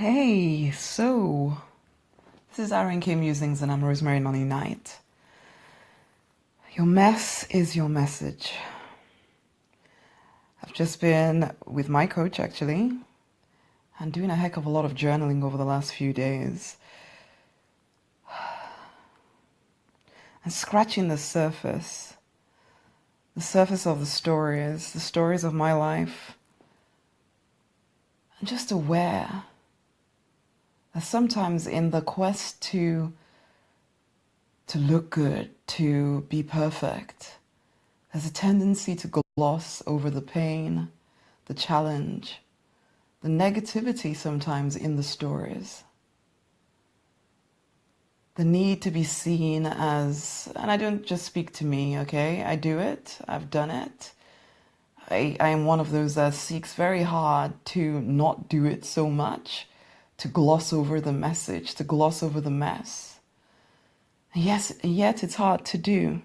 Hey, this is RNK Musings and I'm Rosemary Nonny Knight. Your mess is your message. I've just been with my coach actually and doing a heck of a lot of journaling over the last few days and scratching the surface of the stories of my life, and just aware that sometimes in the quest to look good, to be perfect, there's a tendency to gloss over the pain, the challenge, the negativity sometimes in the stories. The need to be seen as, and I don't just speak to me, okay? I do it, I've done it. I am one of those that seeks very hard to not do it so much, to gloss over the message, to gloss over the mess. Yes, yet it's hard to do.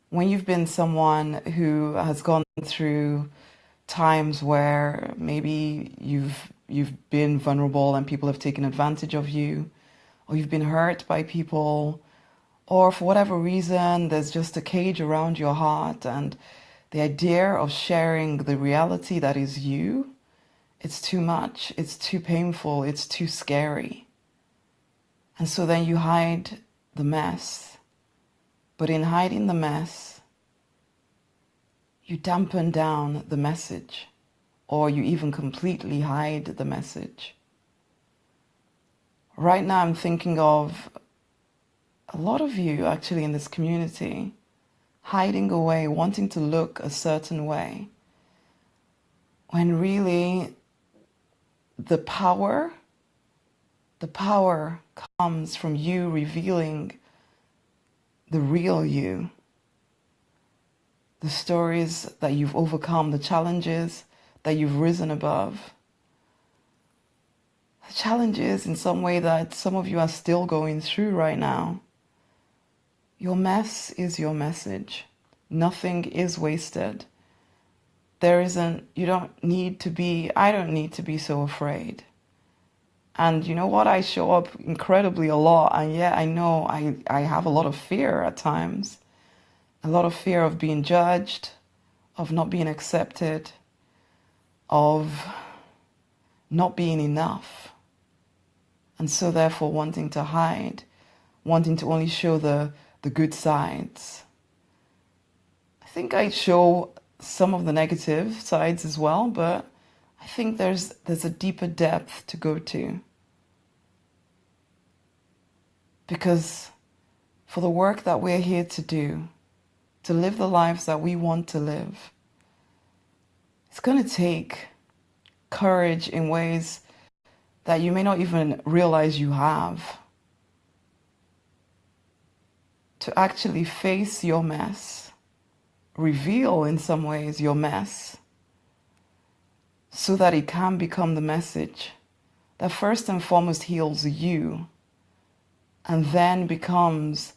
When you've been someone who has gone through times where maybe you've been vulnerable and people have taken advantage of you, or you've been hurt by people, or for whatever reason there's just a cage around your heart, and the idea of sharing the reality that is you, it's too much, it's too painful, it's too scary. And so then you hide the mess. But in hiding the mess, you dampen down the message, or you even completely hide the message. Right now I'm thinking of a lot of you actually in this community hiding away, wanting to look a certain way, when really the power comes from you revealing the real you, the stories that you've overcome, the challenges that you've risen above, the challenges in some way that some of you are still going through right now. Your mess is your message. Nothing is wasted. You don't need to be, I don't need to be so afraid. And you know what? I show up incredibly a lot, and yet I know I have a lot of fear at times. A lot of fear of being judged, of not being accepted, of not being enough. And so therefore wanting to hide, wanting to only show the good sides. I think I show some of the negative sides as well, but I think there's a deeper depth to go to. Because for the work that we're here to do, to live the lives that we want to live, it's going to take courage in ways that you may not even realize you have. To actually face your mess, reveal in some ways your mess, so that it can become the message that first and foremost heals you, and then becomes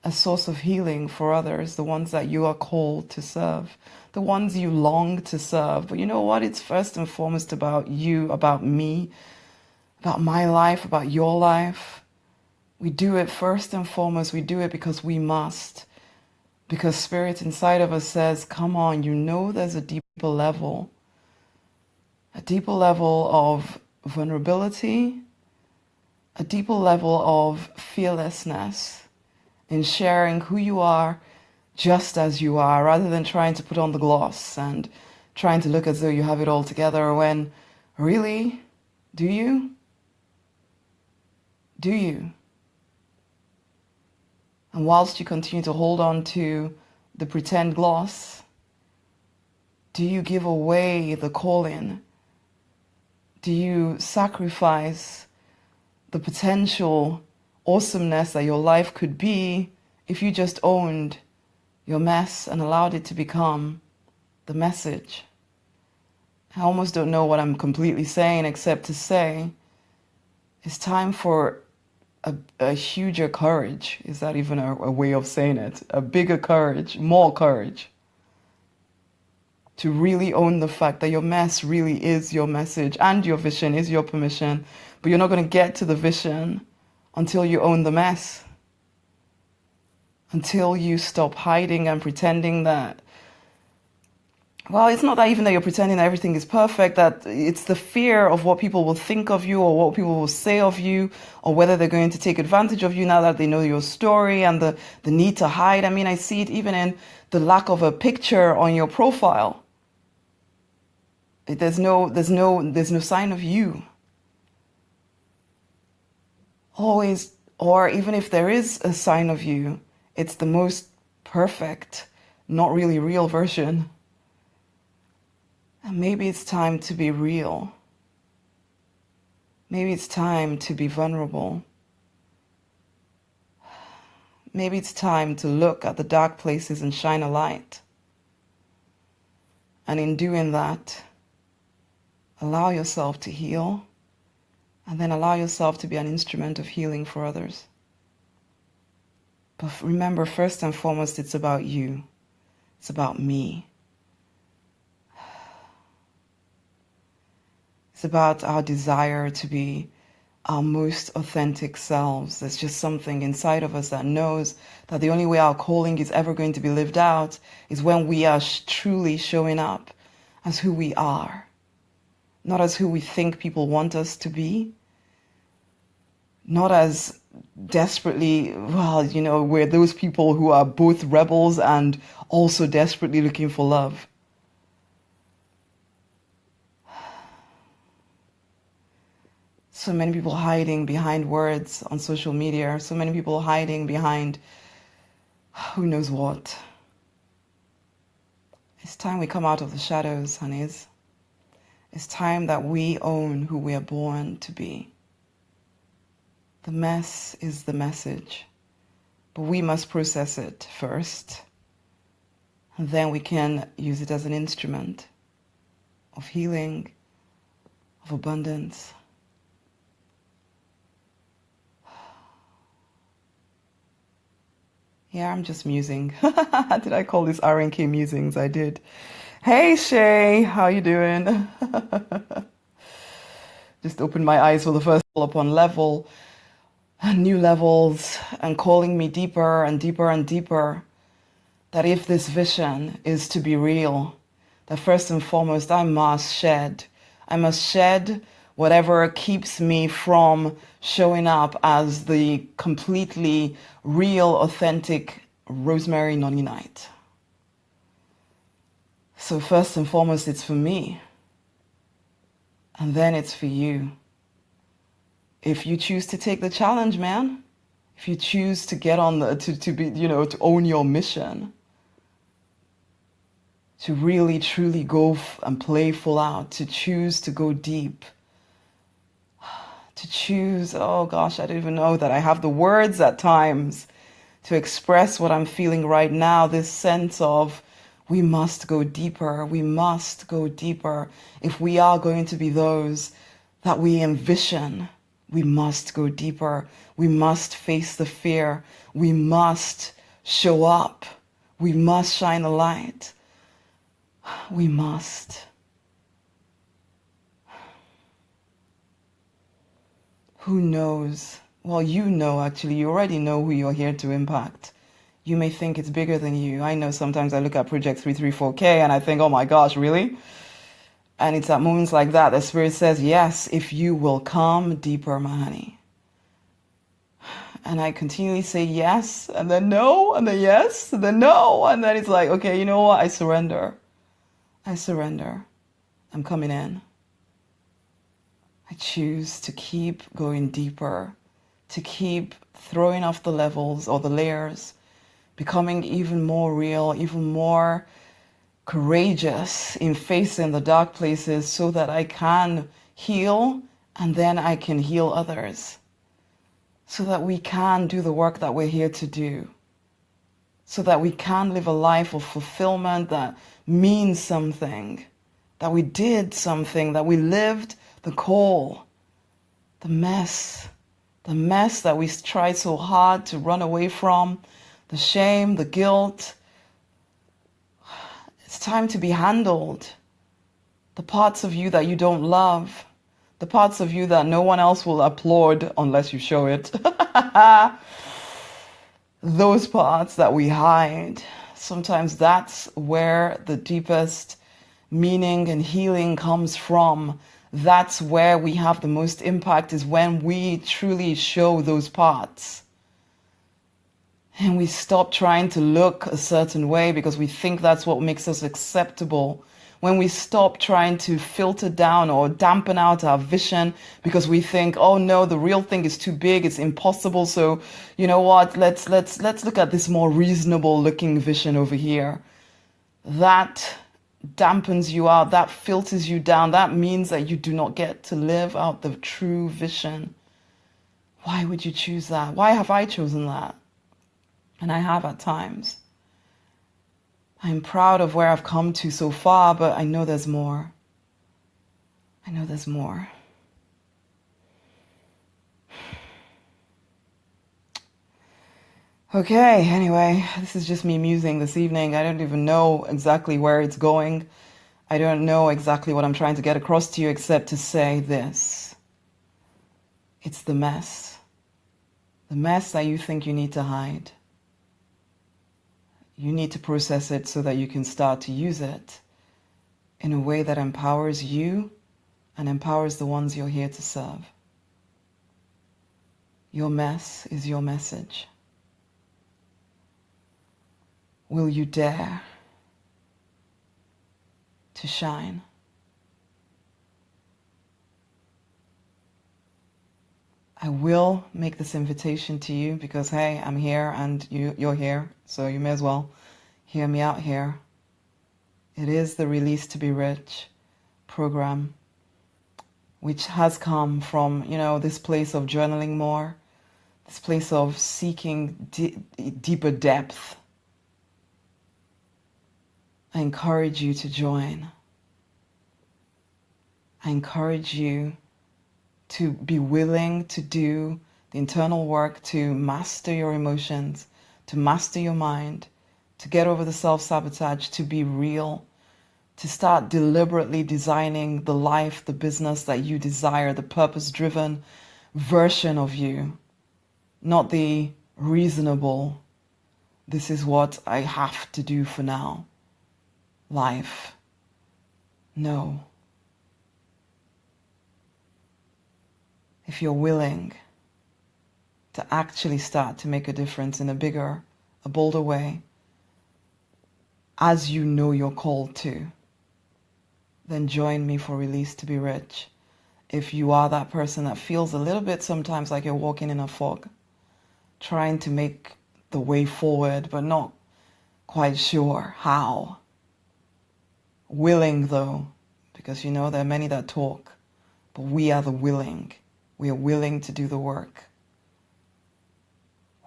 a source of healing for others, the ones that you are called to serve, the ones you long to serve. But you know what? It's first and foremost about you, about me, about my life, about your life. We do it first and foremost, we do it because we must. Because spirit inside of us says, come on, you know there's a deeper level of vulnerability, a deeper level of fearlessness in sharing who you are just as you are, rather than trying to put on the gloss and trying to look as though you have it all together when really, do you? Do you? And whilst you continue to hold on to the pretend gloss, do you give away the calling? Do you sacrifice the potential awesomeness that your life could be if you just owned your mess and allowed it to become the message? I almost don't know what I'm completely saying except to say it's time for a huger courage. Is that even a way of saying it? A bigger courage, more courage. to really own the fact that your mess really is your message and your vision is your permission. But you're not going to get to the vision until you own the mess. Until you stop hiding and pretending that, well, it's not that even that you're pretending that everything is perfect, that it's the fear of what people will think of you or what people will say of you or whether they're going to take advantage of you now that they know your story, and the need to hide. I mean, I see it even in the lack of a picture on your profile. There's no sign of you. Always, or even if there is a sign of you, it's the most perfect, not really real version. And maybe it's time to be real. Maybe it's time to be vulnerable. Maybe it's time to look at the dark places and shine a light. And in doing that, allow yourself to heal, and then allow yourself to be an instrument of healing for others. But remember, first and foremost, it's about you. It's about me. It's about our desire to be our most authentic selves. There's just something inside of us that knows that the only way our calling is ever going to be lived out is when we are truly showing up as who we are, not as who we think people want us to be, not as desperately, well, we're those people who are both rebels and also desperately looking for love. So many people hiding behind words on social media, so many people hiding behind who knows what. It's time we come out of the shadows, honeys. It's time that we own who we are born to be. The mess is the message, but we must process it first, and then we can use it as an instrument of healing, of abundance. Yeah, I'm just musing. Did I call this RNK musings? I did. Hey Shay, how you doing? Just opened my eyes for the first upon level, new levels, and calling me deeper and deeper and deeper. That if this vision is to be real, that first and foremost I must shed whatever keeps me from showing up as the completely real, authentic Rosemary Nonny Knight. So first and foremost, it's for me. And then it's for you. If you choose to take the challenge, man, if you choose to get on to own your mission, to really, truly go and play full out, to choose to go deep, to choose, oh gosh, I don't even know that I have the words at times to express what I'm feeling right now, this sense of we must go deeper, we must go deeper. If we are going to be those that we envision, we must go deeper. We must face the fear. We must show up. We must shine a light. We must. Who knows? Well, actually, you already know who you're here to impact. You may think it's bigger than you. I know sometimes I look at Project 334K and I think, oh my gosh, really? And it's at moments like that the Spirit says, yes, if you will come deeper, my honey. And I continually say yes, and then no, and then yes, and then no. And then it's like, okay, you know what? I surrender. I'm coming in. I choose to keep going deeper, to keep throwing off the levels or the layers, becoming even more real, even more courageous in facing the dark places so that I can heal and then I can heal others. So that we can do the work that we're here to do. So that we can live a life of fulfillment that means something, that we did something, that we lived the call, the mess that we try so hard to run away from, the shame, the guilt, It's time to be handled. The parts of you that you don't love, the parts of you that no one else will applaud unless you show it. Those parts that we hide, sometimes that's where the deepest meaning and healing comes from. That's where we have the most impact, is when we truly show those parts. And we stop trying to look a certain way because we think that's what makes us acceptable. When we stop trying to filter down or dampen out our vision because we think, oh no, the real thing is too big, it's impossible. So you know what? Let's look at this more reasonable looking vision over here. That dampens you out, that filters you down. That means that you do not get to live out the true vision. Why would you choose that? Why have I chosen that? And I have at times. I'm proud of where I've come to so far, but I know there's more. I know there's more. Okay, anyway, this is just me musing this evening. I don't even know exactly where it's going. I don't know exactly what I'm trying to get across to you except to say this. It's the mess. The mess that you think you need to hide. You need to process it so that you can start to use it in a way that empowers you and empowers the ones you're here to serve. Your mess is your message. Will you dare to shine? I will make this invitation to you because, hey, I'm here and you're here, so you may as well hear me out here. It is the Release to Be Rich program, which has come from, this place of journaling more, this place of seeking deeper depth. I encourage you to join. I encourage you to be willing to do the internal work to master your emotions, to master your mind, to get over the self-sabotage, to be real, to start deliberately designing the life, the business that you desire, the purpose-driven version of you, not the reasonable, this is what I have to do for now life. No. If you're willing to actually start to make a difference in a bigger, a bolder way, as you know you're called to, then join me for Release to Be Rich. If you are that person that feels a little bit sometimes like you're walking in a fog, trying to make the way forward, but not quite sure how. Willing though, because there are many that talk, but we are the willing. We are willing to do the work.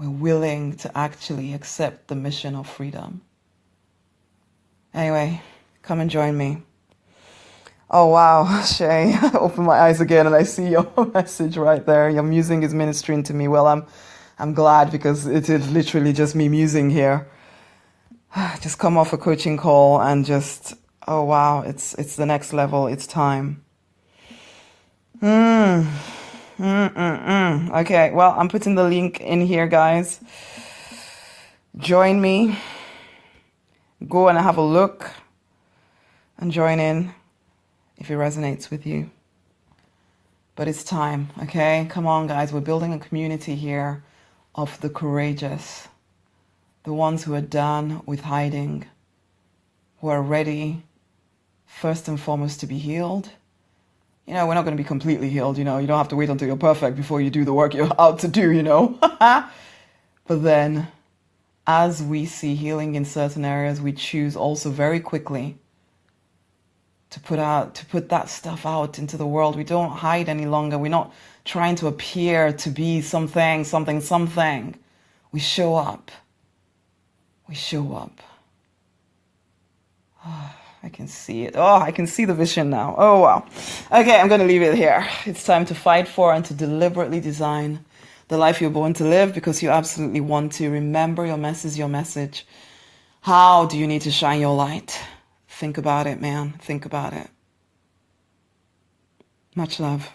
We're willing to actually accept the mission of freedom. Anyway, come and join me. Oh wow, Shay, I open my eyes again and I see your message right there. Your musing is ministering to me. Well, I'm glad because it is literally just me musing here. Just come off a coaching call and just, oh wow, it's the next level. It's time. Okay, well, I'm putting the link in here, guys. Join me. Go and have a look and join in if it resonates with you. But it's time, okay? Come on, guys. We're building a community here of the courageous, the ones who are done with hiding, who are ready, first and foremost, to be healed. We're not going to be completely healed, you don't have to wait until you're perfect before you do the work you're out to do, But then, as we see healing in certain areas, we choose also very quickly to put that stuff out into the world. We don't hide any longer. We're not trying to appear to be something. We show up. We show up. I can see it. Oh, I can see the vision now. Oh, wow. Okay, I'm going to leave it here. It's time to fight for and to deliberately design the life you're born to live because you absolutely want to. Remember, your mess is your message. How do you need to shine your light? Think about it, man. Think about it. Much love.